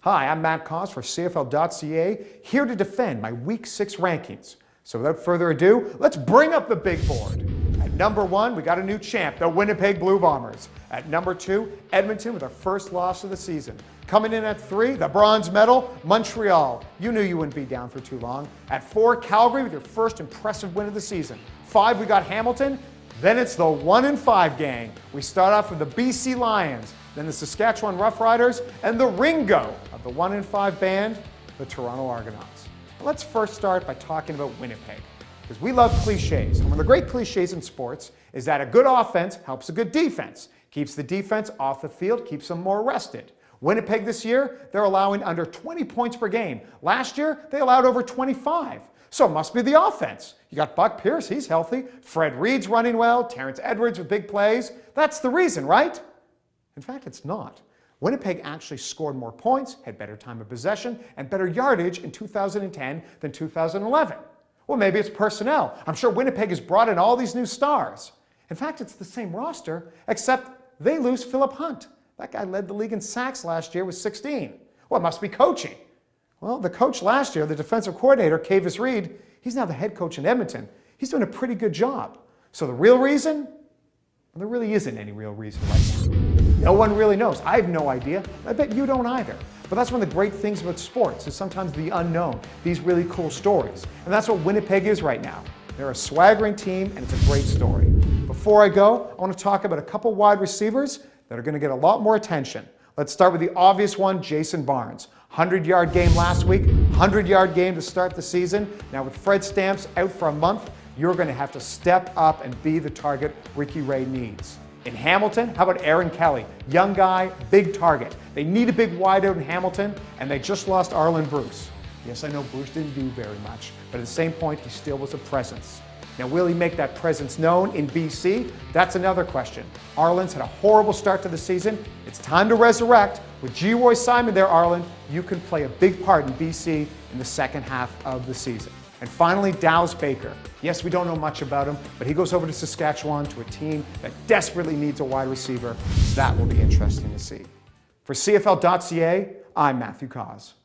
Hi, I'm Matt Cauz for CFL.ca, here to defend my Week 6 rankings. So without further ado, let's bring up the big board. At number 1, we got a new champ, the Winnipeg Blue Bombers. At number 2, Edmonton with their first loss of the season. Coming in at 3, the bronze medal, Montreal. You knew you wouldn't be down for too long. At 4, Calgary with your first impressive win of the season. 5, we got Hamilton. Then it's the 1-5 gang. We start off with the BC Lions, then the Saskatchewan Roughriders, and the Ringo of the 1-5 band, the Toronto Argonauts. Let's first start by talking about Winnipeg, because we love cliches. And one of the great cliches in sports is that a good offense helps a good defense, keeps the defense off the field, keeps them more rested. Winnipeg this year, they're allowing under 20 points per game. Last year, they allowed over 25. So it must be the offense. You got Buck Pierce, he's healthy. Fred Reed's running well. Terrence Edwards with big plays. That's the reason, right? In fact, it's not. Winnipeg actually scored more points, had better time of possession, and better yardage in 2010 than 2011. Well, maybe it's personnel. I'm sure Winnipeg has brought in all these new stars. In fact, it's the same roster, except they lose Philip Hunt. That guy led the league in sacks last year with 16. Well, it must be coaching. Well, the coach last year, the defensive coordinator, Cauz Reed, he's now the head coach in Edmonton. He's doing a pretty good job. So the real reason? Well, there really isn't any real reason right now. No one really knows. I have no idea. I bet you don't either. But that's one of the great things about sports, is sometimes the unknown, these really cool stories. And that's what Winnipeg is right now. They're a swaggering team, and it's a great story. Before I go, I want to talk about a couple wide receivers that are going to get a lot more attention. Let's start with the obvious one, Jason Barnes. 100-yard game last week, 100-yard game to start the season. Now with Fred Stamps out for a month, you're going to have to step up and be the target Ricky Ray needs. In Hamilton, how about Aaron Kelly? Young guy, big target. They need a big wideout in Hamilton, and they just lost Arlen Bruce. Yes, I know Bruce didn't do very much, but at the same point, he still was a presence. Now, will he make that presence known in BC? That's another question. Arlen's had a horrible start to the season. It's time to resurrect. With G. Roy Simon there, Arlen, you can play a big part in BC in the second half of the season. And finally, Dallas Baker. Yes, we don't know much about him, but he goes over to Saskatchewan to a team that desperately needs a wide receiver. That will be interesting to see. For CFL.ca, I'm Matthew Cauz.